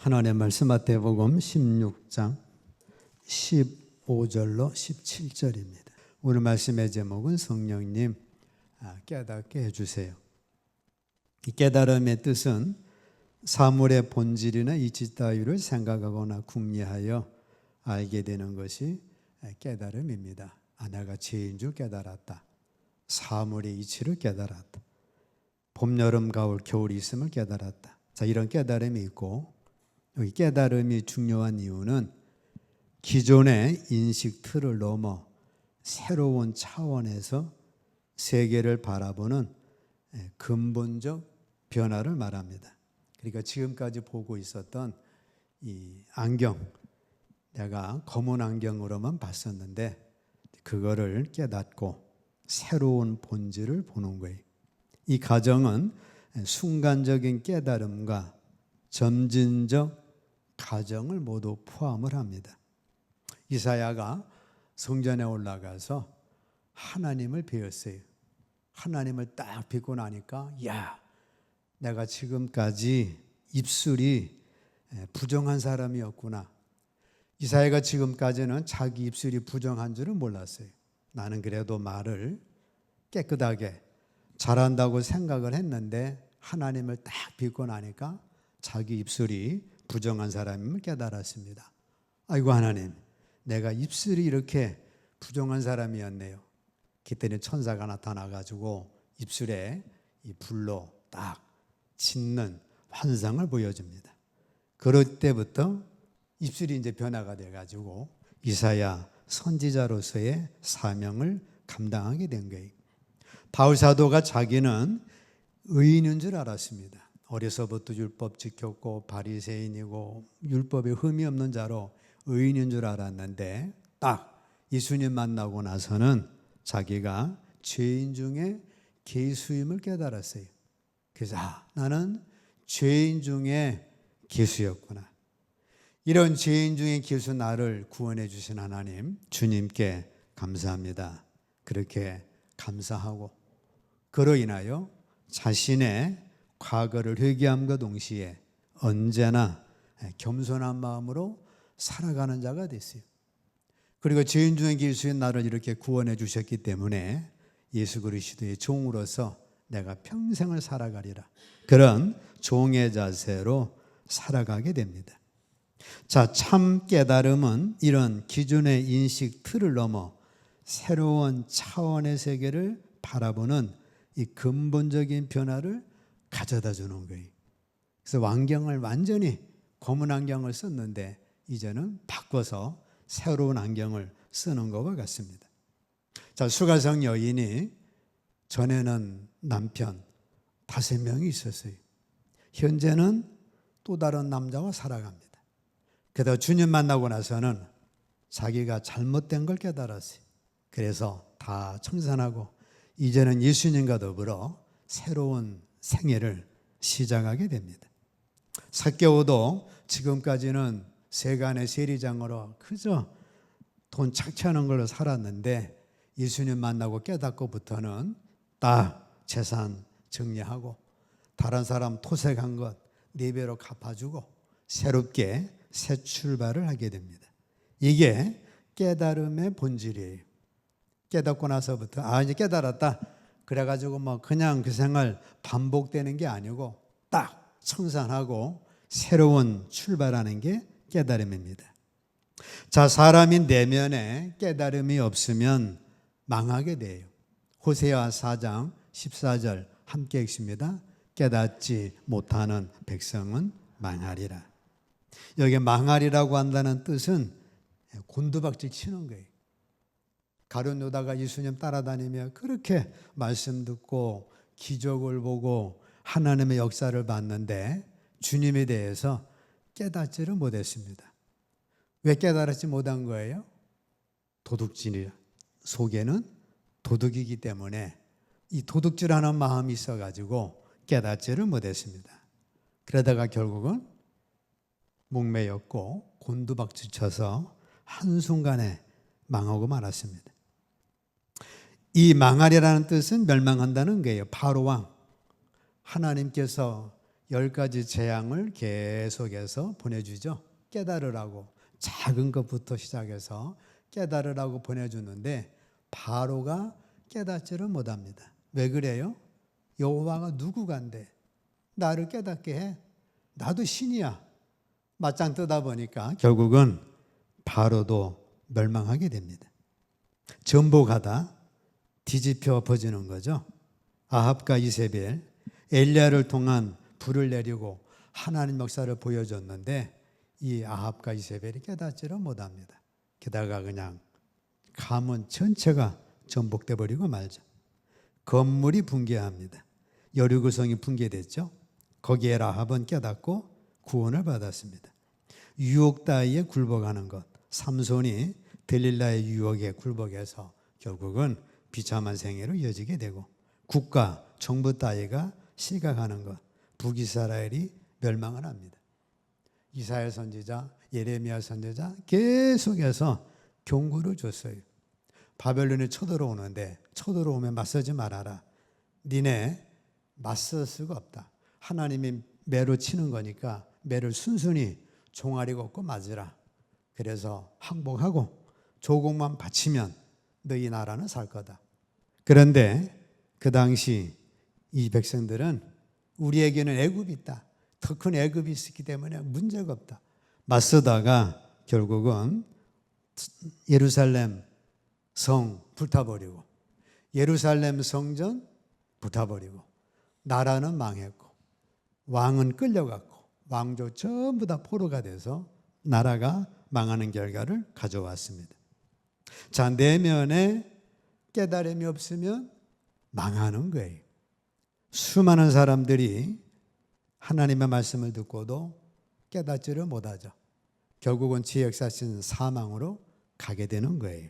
하나님의 말씀 마태복음 16장 15절로 17절입니다. 오늘 말씀의 제목은 성령님 깨닫게 해주세요. 이 깨달음의 뜻은 사물의 본질이나 이치 따위를 생각하거나 궁리하여 알게 되는 것이 깨달음입니다. 내가 죄인 줄 깨달았다. 사물의 이치를 깨달았다. 봄, 여름, 가을, 겨울이 있음을 깨달았다. 자, 이런 깨달음이 있고, 여기 깨달음이 중요한 이유는 기존의 인식 틀을 넘어 새로운 차원에서 세계를 바라보는 근본적 변화를 말합니다. 그러니까 지금까지 보고 있었던 이 안경, 내가 검은 안경으로만 봤었는데 그거를 깨닫고 새로운 본질을 보는 거예요. 이 과정은 순간적인 깨달음과 점진적 가정을 모두 포함을 합니다. 이사야가 성전에 올라가서 하나님을 배웠어요. 하나님을 딱 뵙고 나니까 내가 지금까지 입술이 부정한 사람이었구나. 이사야가 지금까지는 자기 입술이 부정한 줄은 몰랐어요. 나는 그래도 말을 깨끗하게 잘한다고 생각을 했는데 하나님을 딱 뵙고 나니까 자기 입술이 부정한 사람임을 깨달았습니다. 아이고 하나님, 내가 입술이 이렇게 부정한 사람이었네요. 그때는 천사가 나타나가지고 입술에 이 불로 딱 짓는 환상을 보여줍니다. 그럴 때부터 입술이 이제 변화가 돼가지고 이사야 선지자로서의 사명을 감당하게 된 거예요. 바울 사도가 자기는 의인인 줄 알았습니다. 어려서부터 율법 지켰고 바리새인이고 율법에 흠이 없는 자로 의인인 줄 알았는데 딱 예수님 만나고 나서는 자기가 죄인 중에 괴수임을 깨달았어요. 그래서 나는 죄인 중에 괴수였구나. 이런 죄인 중에 괴수 나를 구원해 주신 하나님 주님께 감사합니다. 그렇게 감사하고 그로 인하여 자신의 과거를 회개함과 동시에 언제나 겸손한 마음으로 살아가는 자가 됐어요. 그리고 죄인 중에 괴수인 나를 이렇게 구원해 주셨기 때문에 예수 그리스도의 종으로서 내가 평생을 살아가리라. 그런 종의 자세로 살아가게 됩니다. 자, 참 깨달음은 이런 기존의 인식 틀을 넘어 새로운 차원의 세계를 바라보는 이 근본적인 변화를 가져다 주는 거예요. 그래서 안경을 완전히 검은 안경을 썼는데 이제는 바꿔서 새로운 안경을 쓰는 것과 같습니다. 자, 수가성 여인이 전에는 남편 5명이 있었어요. 현재는 또 다른 남자와 살아갑니다. 그러다 주님 만나고 나서는 자기가 잘못된 걸 깨달았어요. 그래서 다 청산하고 이제는 예수님과 더불어 새로운 생애를 시작하게 됩니다. 삭개오도 지금까지는 세간의 세리장으로 그저 돈 착취하는 걸로 살았는데 예수님 만나고 깨닫고부터는 딱 재산 정리하고 다른 사람 토색한 것 4배로 갚아주고 새롭게 새 출발을 하게 됩니다. 이게 깨달음의 본질이에요. 깨닫고 나서부터 이제 깨달았다. 그래가지고 그냥 그 생활 반복되는 게 아니고 딱 청산하고 새로운 출발하는 게 깨달음입니다. 자, 사람이 내면에 깨달음이 없으면 망하게 돼요. 호세아 4장 14절 함께 읽습니다. 깨닫지 못하는 백성은 망하리라. 여기 망하리라고 한다는 뜻은 곤두박질 치는 거예요. 가룟 유다가 예수님 따라다니며 그렇게 말씀 듣고 기적을 보고 하나님의 역사를 봤는데 주님에 대해서 깨닫지를 못했습니다. 왜 깨달지 못한 거예요? 도둑질이라. 속에는 도둑이기 때문에 이 도둑질하는 마음이 있어가지고 깨닫지를 못했습니다. 그러다가 결국은 목매였고 곤두박질 쳐서 한순간에 망하고 말았습니다. 이 망하리라는 뜻은 멸망한다는 거예요. 바로 왕. 하나님께서 10가지 재앙을 계속해서 보내주죠. 깨달으라고. 작은 것부터 시작해서 깨달으라고 보내주는데 바로가 깨닫지를 못합니다. 왜 그래요? 여호와가 누구간데 나를 깨닫게 해? 나도 신이야. 맞짱 뜨다 보니까 결국은 바로도 멸망하게 됩니다. 전복하다 뒤집혀 엎어지는 거죠. 아합과 이세벨, 엘리야를 통한 불을 내리고 하나님 역사를 보여줬는데 이 아합과 이세벨이 깨닫지를 못합니다. 게다가 그냥 가문 전체가 전복돼 버리고 말죠. 건물이 붕괴합니다. 여리고성이 붕괴됐죠. 거기에 라합은 깨닫고 구원을 받았습니다. 유혹 따위에 굴복하는 것, 삼손이 델릴라의 유혹에 굴복해서 결국은 비참한 생애로 이어지게 되고 국가, 정부 따위가 시각하는 것, 북이스라엘이 멸망을 합니다. 이사야 선지자, 예레미야 선지자 계속해서 경고를 줬어요. 바벨론이 쳐들어오는데 쳐들어오면 맞서지 말아라. 니네 맞설 수가 없다. 하나님이 매로 치는 거니까 매를 순순히 종아리 걷고 맞으라. 그래서 항복하고 조공만 바치면 너희 나라는 살 거다. 그런데 그 당시 이 백성들은 우리에게는 애굽이 있다. 더 큰 애굽이 있기 때문에 문제가 없다. 맞서다가 결국은 예루살렘 성 불타버리고 예루살렘 성전 불타버리고 나라는 망했고 왕은 끌려갔고 왕족 전부 다 포로가 돼서 나라가 망하는 결과를 가져왔습니다. 자, 내면에 깨달음이 없으면 망하는 거예요. 수많은 사람들이 하나님의 말씀을 듣고도 깨닫지를 못하죠. 결국은 지혜 역사신 사망으로 가게 되는 거예요.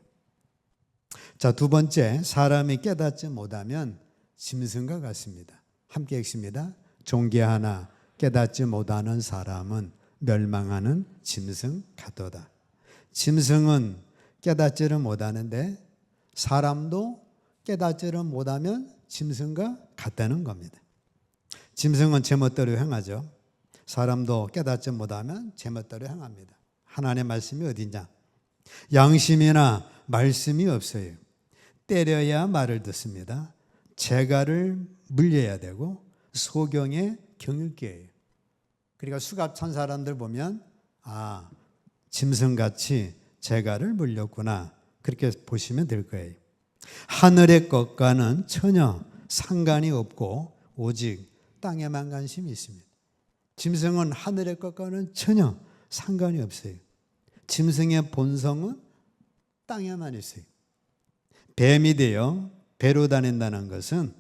자, 두 번째, 사람이 깨닫지 못하면 짐승과 같습니다. 함께 읽습니다. 존귀하나 깨닫지 못하는 사람은 멸망하는 짐승 같도다. 짐승은 깨닫지를 못하는데 사람도 깨닫지를 못하면 짐승과 같다는 겁니다. 짐승은 제멋대로 행하죠. 사람도 깨닫지 못하면 제멋대로 행합니다. 하나님의 말씀이 어디냐? 양심이나 말씀이 없어요. 때려야 말을 듣습니다. 재갈을 물려야 되고 소경에 경일게예요. 그러니까 수갑 찬 사람들 보면 짐승같이 재갈을 물렸구나. 그렇게 보시면 될 거예요. 하늘의 것과는 전혀 상관이 없고 오직 땅에만 관심이 있습니다. 짐승은 하늘의 것과는 전혀 상관이 없어요. 짐승의 본성은 땅에만 있어요. 뱀이 되어 배로 다닌다는 것은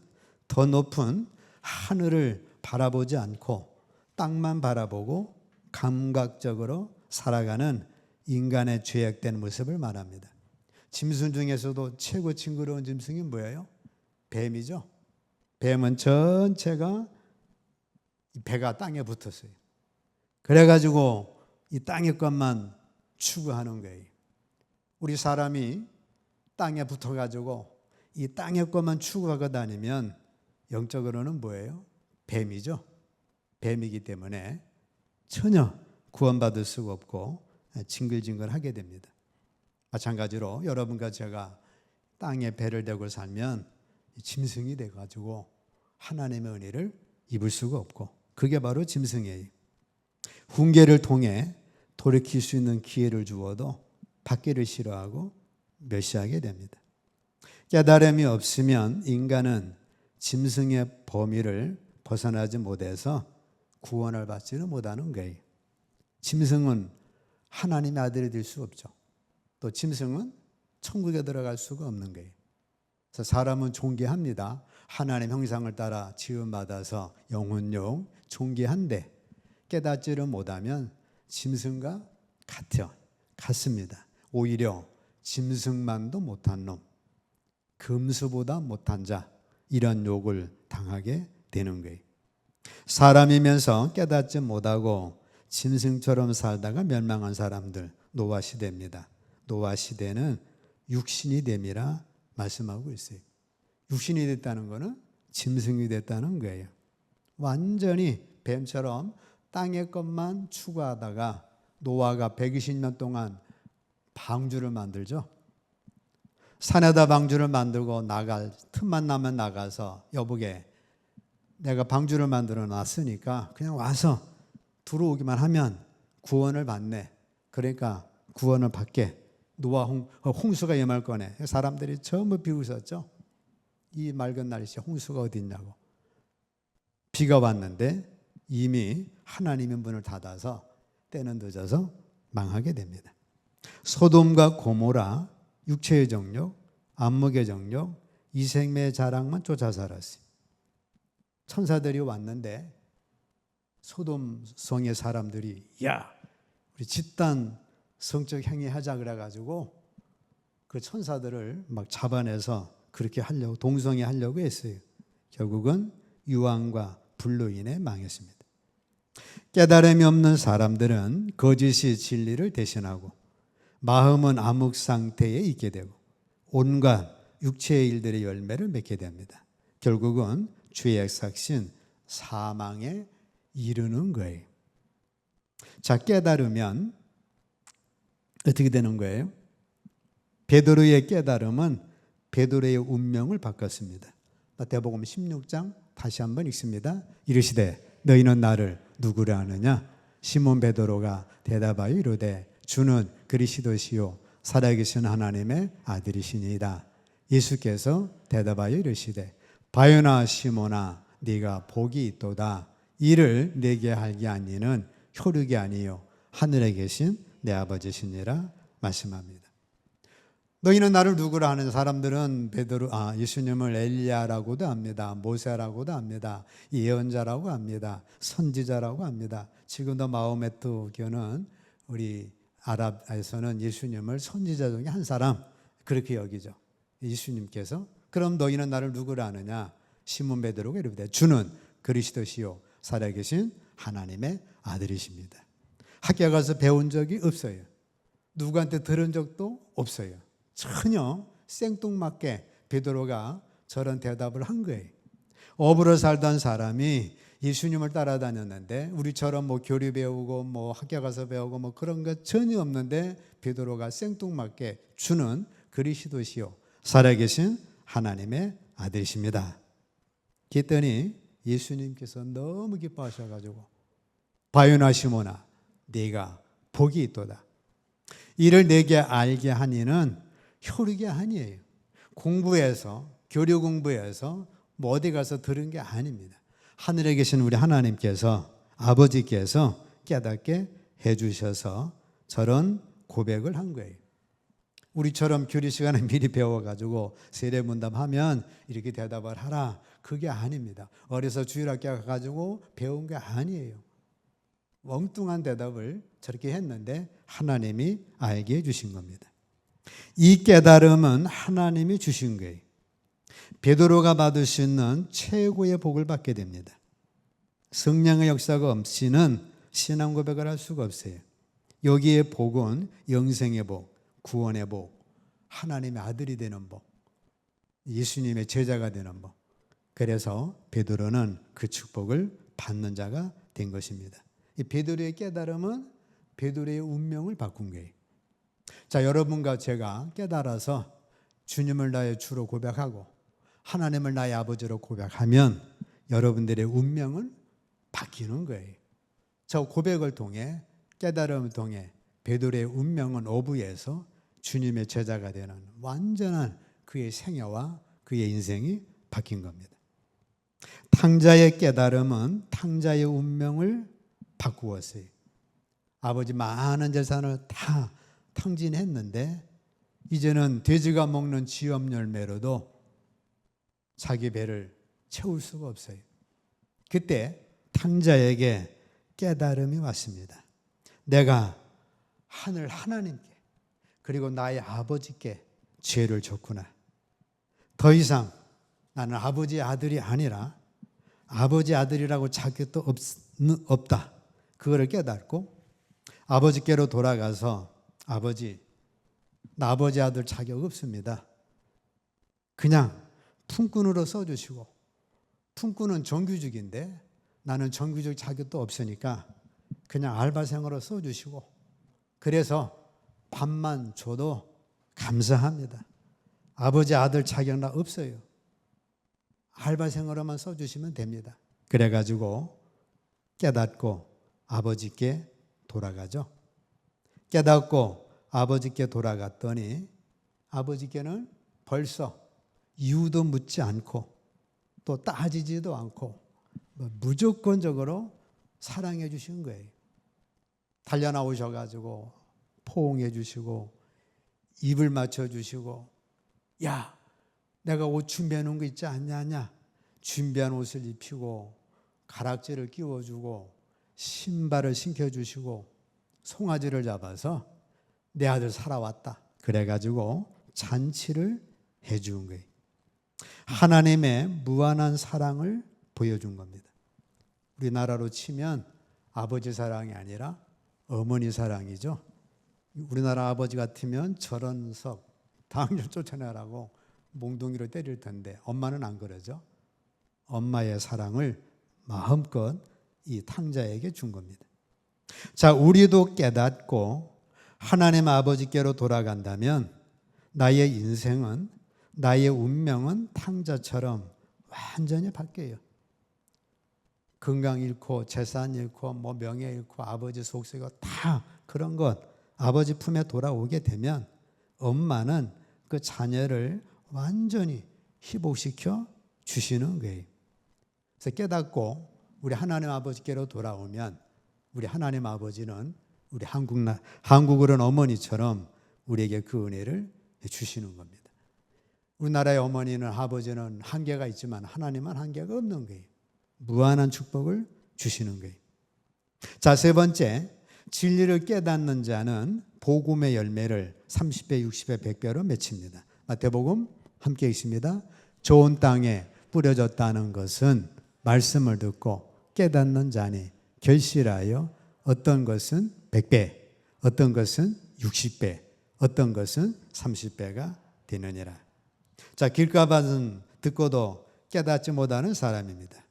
더 높은 하늘을 바라보지 않고 땅만 바라보고 감각적으로 살아가는 인간의 죄악된 모습을 말합니다. 짐승 중에서도 최고 징그러운 짐승이 뭐예요? 뱀이죠. 뱀은 전체가 배가 땅에 붙었어요. 그래가지고 이 땅의 것만 추구하는 거예요. 우리 사람이 땅에 붙어가지고 이 땅의 것만 추구하고 다니면 영적으로는 뭐예요? 뱀이죠. 뱀이기 때문에 전혀 구원받을 수가 없고 징글징글하게 됩니다. 마찬가지로 여러분과 제가 땅에 배를 대고 살면 짐승이 돼가지고 하나님의 은혜를 입을 수가 없고 그게 바로 짐승이에요. 훈계를 통해 돌이킬 수 있는 기회를 주어도 받기를 싫어하고 멸시하게 됩니다. 깨달음이 없으면 인간은 짐승의 범위를 벗어나지 못해서 구원을 받지는 못하는 거예요. 짐승은 하나님의 아들이 될 수 없죠. 또 짐승은 천국에 들어갈 수가 없는 거예요. 그래서 사람은 존귀합니다. 하나님 형상을 따라 지음받아서 영혼용 존귀한데 깨닫지를 못하면 짐승과 같습니다. 오히려 짐승만도 못한 놈, 금수보다 못한 자 이런 욕을 당하게 되는 거예요. 사람이면서 깨닫지 못하고 짐승처럼 살다가 멸망한 사람들 노아 시대입니다. 노아 시대는 육신이 됨이라 말씀하고 있어요. 육신이 됐다는 것은 짐승이 됐다는 거예요. 완전히 뱀처럼 땅의 것만 추구하다가 노아가 120년 동안 방주를 만들죠. 산에다 방주를 만들고 나갈 틈만 나면 나가서 여보게 내가 방주를 만들어 놨으니까 그냥 와서 들어오기만 하면 구원을 받네. 그러니까 구원을 받게. 노아 홍수가 임할 거네. 사람들이 전부 비웃었죠. 이 맑은 날씨에 홍수가 어디 있냐고. 비가 왔는데 이미 하나님의 문을 닫아서 때는 늦어서 망하게 됩니다. 소돔과 고모라, 육체의 정욕, 안목의 정욕, 이생매의 자랑만 쫓아 살았어요. 천사들이 왔는데 소돔 성의 사람들이 야 우리 집단 성적 행위 하자 그래가지고 그 천사들을 막 잡아내서 그렇게 하려고 동성애 하려고 했어요. 결국은 유황과 불로 인해 망했습니다. 깨달음이 없는 사람들은 거짓이 진리를 대신하고 마음은 암흑 상태에 있게 되고 온갖 육체의 일들의 열매를 맺게 됩니다. 결국은 죄의 삭신 사망에 이르는 거예요. 자, 깨달으면 어떻게 되는 거예요? 베드로의 깨달음은 베드로의 운명을 바꿨습니다. 마태복음 16장 다시 한번 읽습니다. 이르시되 너희는 나를 누구라 하느냐? 시몬 베드로가 대답하여 이르되 주는 그리스도시요 살아계신 하나님의 아들이시니이다. 예수께서 대답하여 이르시되 바요나 시몬아 네가 복이 있도다. 이를 내게 알게 하니는 혈육이 아니요 하늘에 계신 내 아버지시니라 말씀합니다. 너희는 나를 누구라 하는 사람들은 예수님을 엘리야라고도 합니다. 모세라고도 합니다. 예언자라고 합니다. 선지자라고 합니다. 지금도 마호메트 교는 우리 아랍에서는 예수님을 선지자 중에 한 사람 그렇게 여기죠. 예수님께서 그럼 너희는 나를 누구라 하느냐? 시몬 베드로가 이르되 주는 그리스도시요 살아계신 하나님의 아들이십니다. 학교에 가서 배운 적이 없어요. 누구한테 들은 적도 없어요. 전혀 생뚱맞게 베드로가 저런 대답을 한 거예요. 어부로 살던 사람이 예수님을 따라다녔는데 우리처럼 뭐 교리 배우고 뭐 학교 가서 배우고 뭐 그런 것 전혀 없는데 베드로가 생뚱맞게 주는 그리스도시요 살아계신 하나님의 아들이십니다. 그랬더니 예수님께서 너무 기뻐하셔가지고 바요나 시몬아 네가 복이 있도다. 이를 내게 알게 하니는 혈육이 아니에요. 공부해서 교류 공부해서 뭐 어디 가서 들은 게 아닙니다. 하늘에 계신 우리 하나님께서 아버지께서 깨닫게 해주셔서 저런 고백을 한 거예요. 우리처럼 교리 시간에 미리 배워가지고 세례문답하면 이렇게 대답을 하라. 그게 아닙니다. 어려서 주일학교 가가지고 배운 게 아니에요. 엉뚱한 대답을 저렇게 했는데 하나님이 알게 해주신 겁니다. 이 깨달음은 하나님이 주신 거예요. 베드로가 받을 수 있는 최고의 복을 받게 됩니다. 성령의 역사가 없이는 신앙 고백을 할 수가 없어요. 여기에 복은 영생의 복, 구원의 복, 하나님의 아들이 되는 복, 예수님의 제자가 되는 복. 그래서 베드로는 그 축복을 받는 자가 된 것입니다. 이 베드로의 깨달음은 베드로의 운명을 바꾼 거예요. 자, 여러분과 제가 깨달아서 주님을 나의 주로 고백하고 하나님을 나의 아버지로 고백하면 여러분들의 운명은 바뀌는 거예요. 저 고백을 통해 깨달음을 통해 베드로의 운명은 어부에서 주님의 제자가 되는 완전한 그의 생애와 그의 인생이 바뀐 겁니다. 탕자의 깨달음은 탕자의 운명을 바꾸었어요. 아버지 많은 재산을 다 탕진했는데 이제는 돼지가 먹는 지업 열매로도 자기 배를 채울 수가 없어요. 그때 탕자에게 깨달음이 왔습니다. 내가 하늘 하나님께 그리고 나의 아버지께 죄를 졌구나. 더 이상 나는 아버지의 아들이 아니라 아버지 아들이라고 자격도 없다. 그거를 깨닫고 아버지께로 돌아가서 아버지, 나 아버지 아들 자격 없습니다. 그냥 품꾼으로 써주시고 품꾼은 정규직인데 나는 정규직 자격도 없으니까 그냥 알바생으로 써주시고 그래서 밥만 줘도 감사합니다. 아버지 아들 자격 나 없어요. 알바생으로만 써주시면 됩니다. 그래가지고 깨닫고 아버지께 돌아가죠. 깨닫고 아버지께 돌아갔더니 아버지께는 벌써 이유도 묻지 않고 또 따지지도 않고 무조건적으로 사랑해 주신 거예요. 달려나오셔가지고 포옹해 주시고 입을 맞춰 주시고 야 내가 옷 준비해 놓은 거 있지 않냐 준비한 옷을 입히고 가락지를 끼워주고 신발을 신겨주시고 송아지를 잡아서 내 아들 살아왔다 그래가지고 잔치를 해준 거예요. 하나님의 무한한 사랑을 보여준 겁니다. 우리나라로 치면 아버지 사랑이 아니라 어머니 사랑이죠. 우리나라 아버지 같으면 저런석 당장 쫓아내라고 몽둥이로 때릴 텐데 엄마는 안 그러죠. 엄마의 사랑을 마음껏 이 탕자에게 준 겁니다. 자, 우리도 깨닫고 하나님 아버지께로 돌아간다면 나의 인생은 나의 운명은 탕자처럼 완전히 바뀌어요. 건강 잃고 재산 잃고 명예 잃고 아버지 속쓰고 다 그런 것 아버지 품에 돌아오게 되면 엄마는 그 자녀를 완전히 회복시켜 주시는 거예요. 그래서 깨닫고 우리 하나님 아버지께로 돌아오면 우리 하나님 아버지는 우리 한국어른 어머니처럼 우리에게 그 은혜를 주시는 겁니다. 우리나라의 어머니는 아버지는 한계가 있지만 하나님은 한계가 없는 거예요. 무한한 축복을 주시는 거예요. 자, 세 번째, 진리를 깨닫는 자는 복음의 열매를 30배, 60배, 100배로 맺힙니다. 마태복음 함께 있습니다. 좋은 땅에 뿌려졌다는 것은 말씀을 듣고 깨닫는 자니 결실하여 어떤 것은 100배, 어떤 것은 60배, 어떤 것은 30배가 되느니라. 자, 길가밭은 듣고도 깨닫지 못하는 사람입니다.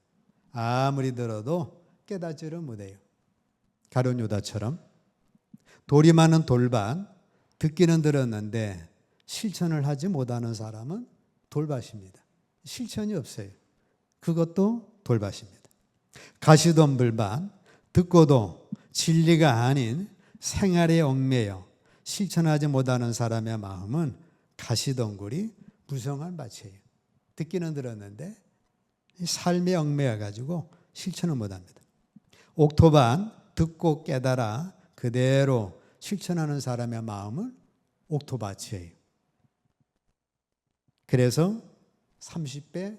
아무리 들어도 깨닫지를 못해요. 가룟 유다처럼 돌이 많은 돌밭, 듣기는 들었는데 실천을 하지 못하는 사람은 돌밭입니다. 실천이 없어요. 그것도 돌밭입니다. 가시덤불밭, 듣고도 진리가 아닌 생활에 얽매여 실천하지 못하는 사람의 마음은 가시덩굴이 무성한 밭이에요. 듣기는 들었는데 삶에 얽매여가지고 실천을 못합니다. 옥토밭, 듣고 깨달아 그대로 실천하는 사람의 마음은 옥토밭이에요. 그래서 30배,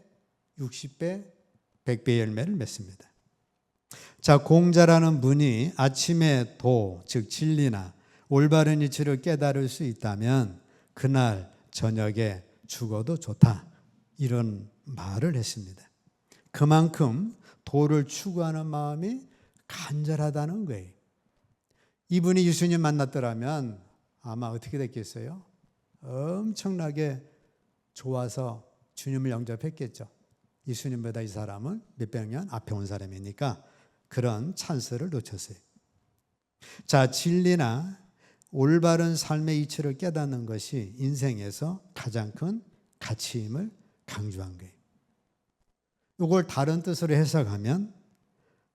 60배, 100배 열매를 맺습니다. 자, 공자라는 분이 아침에 도, 즉 진리나 올바른 이치를 깨달을 수 있다면 그날 저녁에 죽어도 좋다. 이런 말을 했습니다. 그만큼 도를 추구하는 마음이 간절하다는 거예요. 이분이 예수님 만났더라면 아마 어떻게 됐겠어요? 엄청나게 좋아서 주님을 영접했겠죠. 예수님보다 이 사람은 몇백 년 앞에 온 사람이니까 그런 찬스를 놓쳤어요. 자, 진리나 올바른 삶의 이치를 깨닫는 것이 인생에서 가장 큰 가치임을 강조한 거예요. 이걸 다른 뜻으로 해석하면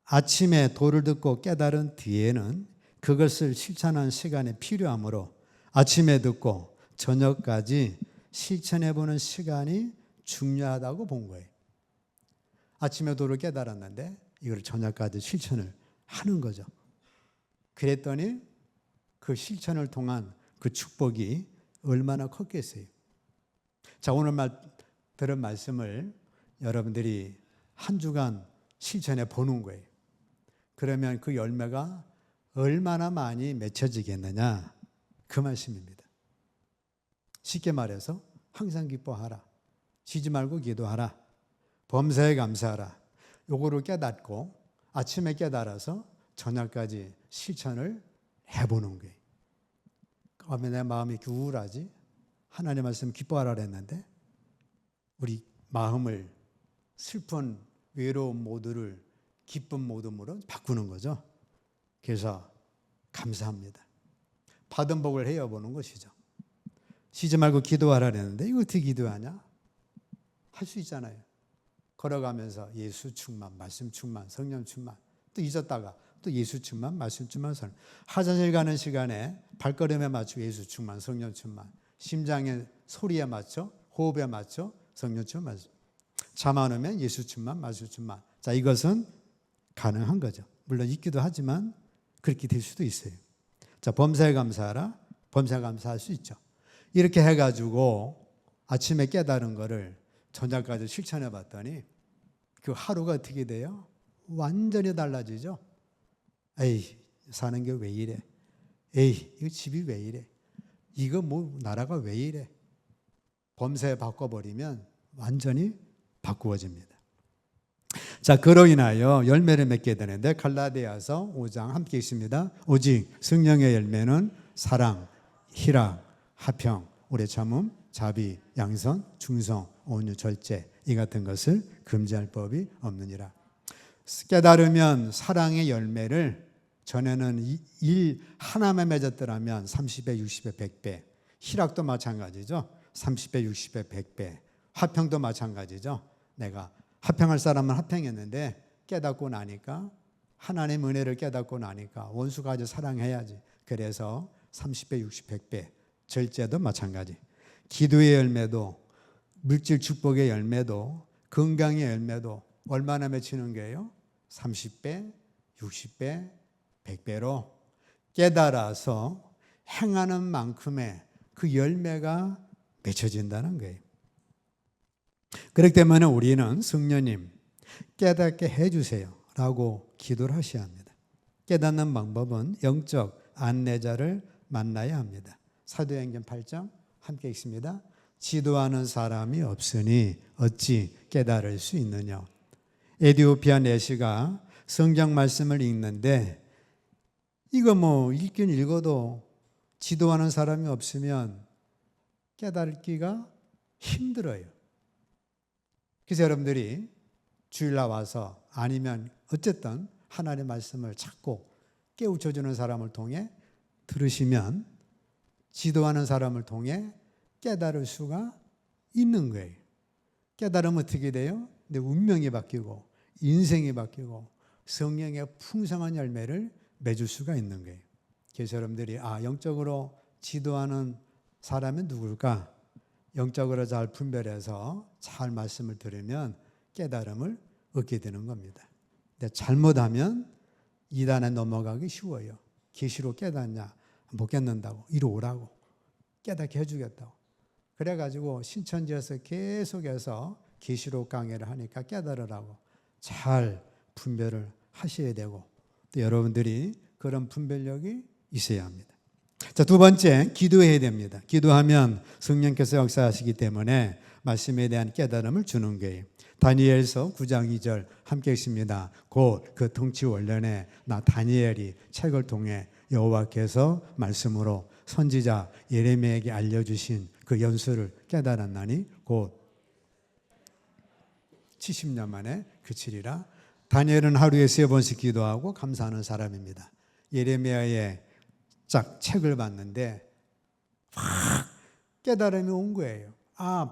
아침에 도를 듣고 깨달은 뒤에는 그것을 실천하는 시간이 필요하므로 아침에 듣고 저녁까지 실천해보는 시간이 중요하다고 본 거예요. 아침에 도를 깨달았는데 이걸 저녁까지 실천을 하는 거죠. 그랬더니 그 실천을 통한 그 축복이 얼마나 컸겠어요. 자, 오늘 들은 말씀을 여러분들이 한 주간 실천해 보는 거예요. 그러면 그 열매가 얼마나 많이 맺혀지겠느냐, 그 말씀입니다. 쉽게 말해서 항상 기뻐하라, 쉬지 말고 기도하라, 범사에 감사하라. 요거를 깨닫고 아침에 깨달아서 저녁까지 실천을 해보는 거예요. 그러면 내 마음이 이렇게 우울하지? 하나님 말씀 기뻐하라 그랬는데 우리 마음을 슬픈 외로운 모두를 기쁜 모둠으로 바꾸는 거죠. 그래서 감사합니다. 받은 복을 헤어보는 것이죠. 쉬지 말고 기도하라 그랬는데 이거 어떻게 기도하냐? 할 수 있잖아요. 걸어가면서 예수 충만, 말씀 충만, 성령 충만. 또 잊었다가 또 예수 충만, 말씀 충만, 성령. 화장실 가는 시간에 발걸음에 맞추고 예수 충만, 성령 충만. 심장의 소리에 맞춰, 호흡에 맞춰, 성령 충만. 잠 안 오면 예수 충만, 말씀 충만. 자, 이것은 가능한 거죠. 물론 있기도 하지만 그렇게 될 수도 있어요. 자, 범사에 감사하라. 범사에 감사할 수 있죠. 이렇게 해가지고 아침에 깨달은 거를 저녁까지 실천해 봤더니 그 하루가 어떻게 돼요? 완전히 달라지죠. 에이, 사는 게 왜 이래? 에이, 이거 집이 왜 이래? 이거 뭐 나라가 왜 이래? 범사에 바꿔버리면 완전히 바꾸어집니다. 자, 그로 인하여 열매를 맺게 되는데 갈라디아서 5장 함께 있습니다. 오직 성령의 열매는 사랑, 희락, 화평, 오래 참음, 자비, 양선, 중성, 온유, 절제 이 같은 것을 금지할 법이 없느니라. 깨달으면 사랑의 열매를 전에는 일 하나만 맺었더라면 30배, 60배, 100배. 희락도 마찬가지죠. 30배, 60배, 100배. 화평도 마찬가지죠. 내가 화평할 사람은 화평했는데 깨닫고 나니까 하나님의 은혜를 깨닫고 나니까 원수까지 사랑해야지. 그래서 30배, 60, 100배. 절제도 마찬가지. 기도의 열매도 물질 축복의 열매도 건강의 열매도 얼마나 맺히는 거예요? 30배, 60배, 100배로 깨달아서 행하는 만큼의 그 열매가 맺혀진다는 거예요. 그렇기 때문에 우리는 성령님 깨닫게 해주세요 라고 기도를 하셔야 합니다. 깨닫는 방법은 영적 안내자를 만나야 합니다. 사도행전 8장 함께 읽습니다. 지도하는 사람이 없으니 어찌 깨달을 수 있느냐. 에디오피아 내시가 성경 말씀을 읽는데 이거 뭐 읽긴 읽어도 지도하는 사람이 없으면 깨닫기가 힘들어요. 그래서 여러분들이 주일날 와서 아니면 어쨌든 하나님의 말씀을 찾고 깨우쳐주는 사람을 통해 들으시면 지도하는 사람을 통해 깨달을 수가 있는 거예요. 깨달으면 어떻게 돼요? 내 운명이 바뀌고 인생이 바뀌고 성령의 풍성한 열매를 맺을 수가 있는 거예요. 그래서 여러분들이 영적으로 지도하는 사람이 누굴까? 영적으로 잘 분별해서 잘 말씀을 들으면 깨달음을 얻게 되는 겁니다. 근데 잘못하면 이단에 넘어가기 쉬워요. 계시로 깨닫냐? 못 깨닫는다고. 이리 오라고. 깨닫게 해주겠다고. 그래가지고 신천지에서 계속해서 계시록 강의를 하니까 깨달으라고 잘 분별을 하셔야 되고 또 여러분들이 그런 분별력이 있어야 합니다. 자, 두 번째, 기도해야 됩니다. 기도하면 성령께서 역사하시기 때문에 말씀에 대한 깨달음을 주는 거예요. 다니엘서 9장 2절 함께 있습니다. 곧 그 통치 원년에 나 다니엘이 책을 통해 여호와께서 말씀으로 선지자 예레미야에게 알려주신 그 연수를 깨달았나니 곧 70년 만에 그치리라. 다니엘은 하루에 3번씩 기도하고 감사하는 사람입니다. 예레미야의 책을 봤는데 확 깨달음이 온 거예요.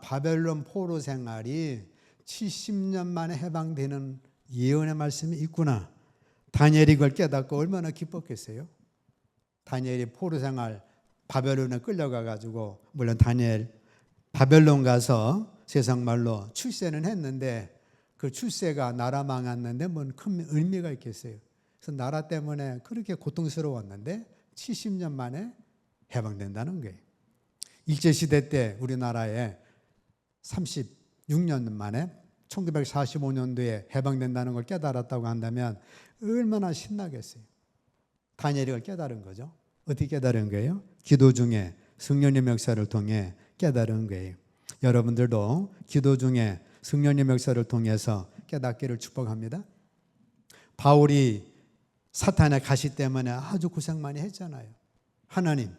바벨론 포로 생활이 70년 만에 해방되는 예언의 말씀이 있구나. 다니엘이 그걸 깨닫고 얼마나 기뻤겠어요. 다니엘이 포로 생활 바벨론에 끌려가가지고 물론 다니엘 바벨론 가서 세상 말로 출세는 했는데 그 출세가 나라 망했는데 뭔 큰 의미가 있겠어요. 그래서 나라 때문에 그렇게 고통스러웠는데 70년 만에 해방된다는 거예요. 일제시대 때 우리나라에 36년 만에 1945년도에 해방된다는 걸 깨달았다고 한다면 얼마나 신나겠어요. 다니엘이 그걸 깨달은 거죠. 어떻게 깨달은 거예요? 기도 중에 성령의 역사를 통해 깨달은 거예요. 여러분들도 기도 중에 성령의 역사를 통해서 깨닫기를 축복합니다. 바울이 사탄의 가시 때문에 아주 고생 많이 했잖아요. 하나님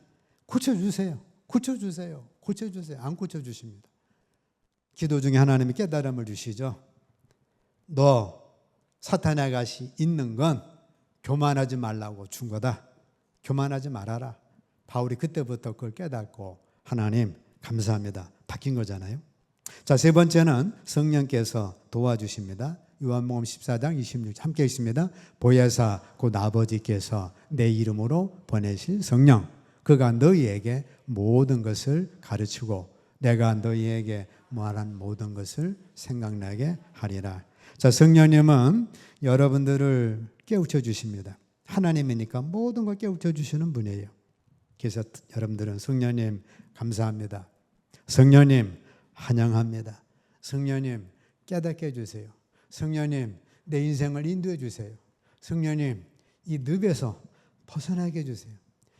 고쳐주세요. 고쳐주세요. 고쳐주세요. 안 고쳐주십니다. 기도 중에 하나님이 깨달음을 주시죠. 너 사탄의 아가씨 있는 건 교만하지 말라고 준 거다. 교만하지 말아라. 바울이 그때부터 그걸 깨닫고 하나님 감사합니다. 바뀐 거잖아요. 자, 세 번째는 성령께서 도와주십니다. 요한복음 14장 26절 함께 있습니다. 보혜사 곧 아버지께서 내 이름으로 보내실 성령 그가 너희에게 모든 것을 가르치고 내가 너희에게 말한 모든 것을 생각나게 하리라. 자, 성령님은 여러분들을 깨우쳐 주십니다. 하나님이니까 모든 걸 깨우쳐 주시는 분이에요. 그래서 여러분들은 성령님 감사합니다. 성령님 환영합니다. 성령님 깨닫게 해주세요. 성령님 내 인생을 인도해 주세요. 성령님 이 늪에서 벗어나게 해주세요.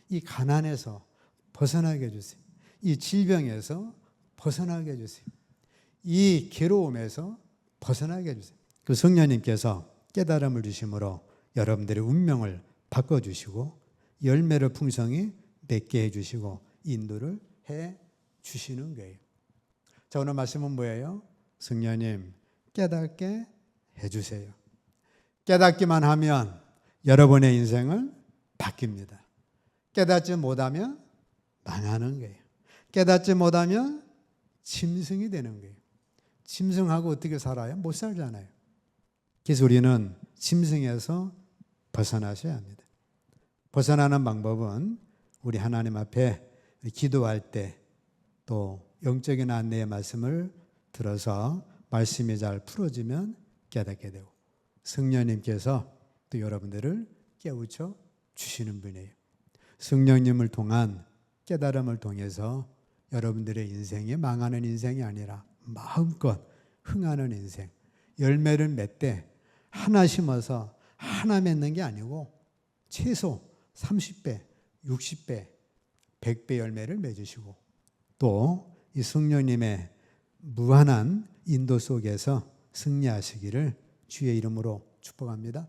이 가난에서 벗어나게 해주세요. 이 질병에서 벗어나게 해주세요. 이 괴로움에서 벗어나게 해주세요. 그 성령님께서 깨달음을 주심으로 여러분들의 운명을 바꿔주시고 열매를 풍성히 맺게 해주시고 인도를 해주시는 거예요. 자, 오늘 말씀은 뭐예요? 성령님 깨닫게 해주세요. 깨닫기만 하면 여러분의 인생은 바뀝니다. 깨닫지 못하면 망하는 거예요. 깨닫지 못하면 짐승이 되는 거예요. 짐승하고 어떻게 살아요? 못 살잖아요. 그래서 우리는 짐승에서 벗어나셔야 합니다. 벗어나는 방법은 우리 하나님 앞에 기도할 때 또 영적인 안내의 말씀을 들어서 말씀이 잘 풀어지면 깨닫게 되고 성령님께서 또 여러분들을 깨우쳐 주시는 분이에요. 성령님을 통한 깨달음을 통해서 여러분들의 인생이 망하는 인생이 아니라 마음껏 흥하는 인생, 열매를 맺되 하나 심어서 하나 맺는 게 아니고 최소 30배, 60배, 100배 열매를 맺으시고 또 이 성령님의 무한한 인도 속에서 승리하시기를 주의 이름으로 축복합니다.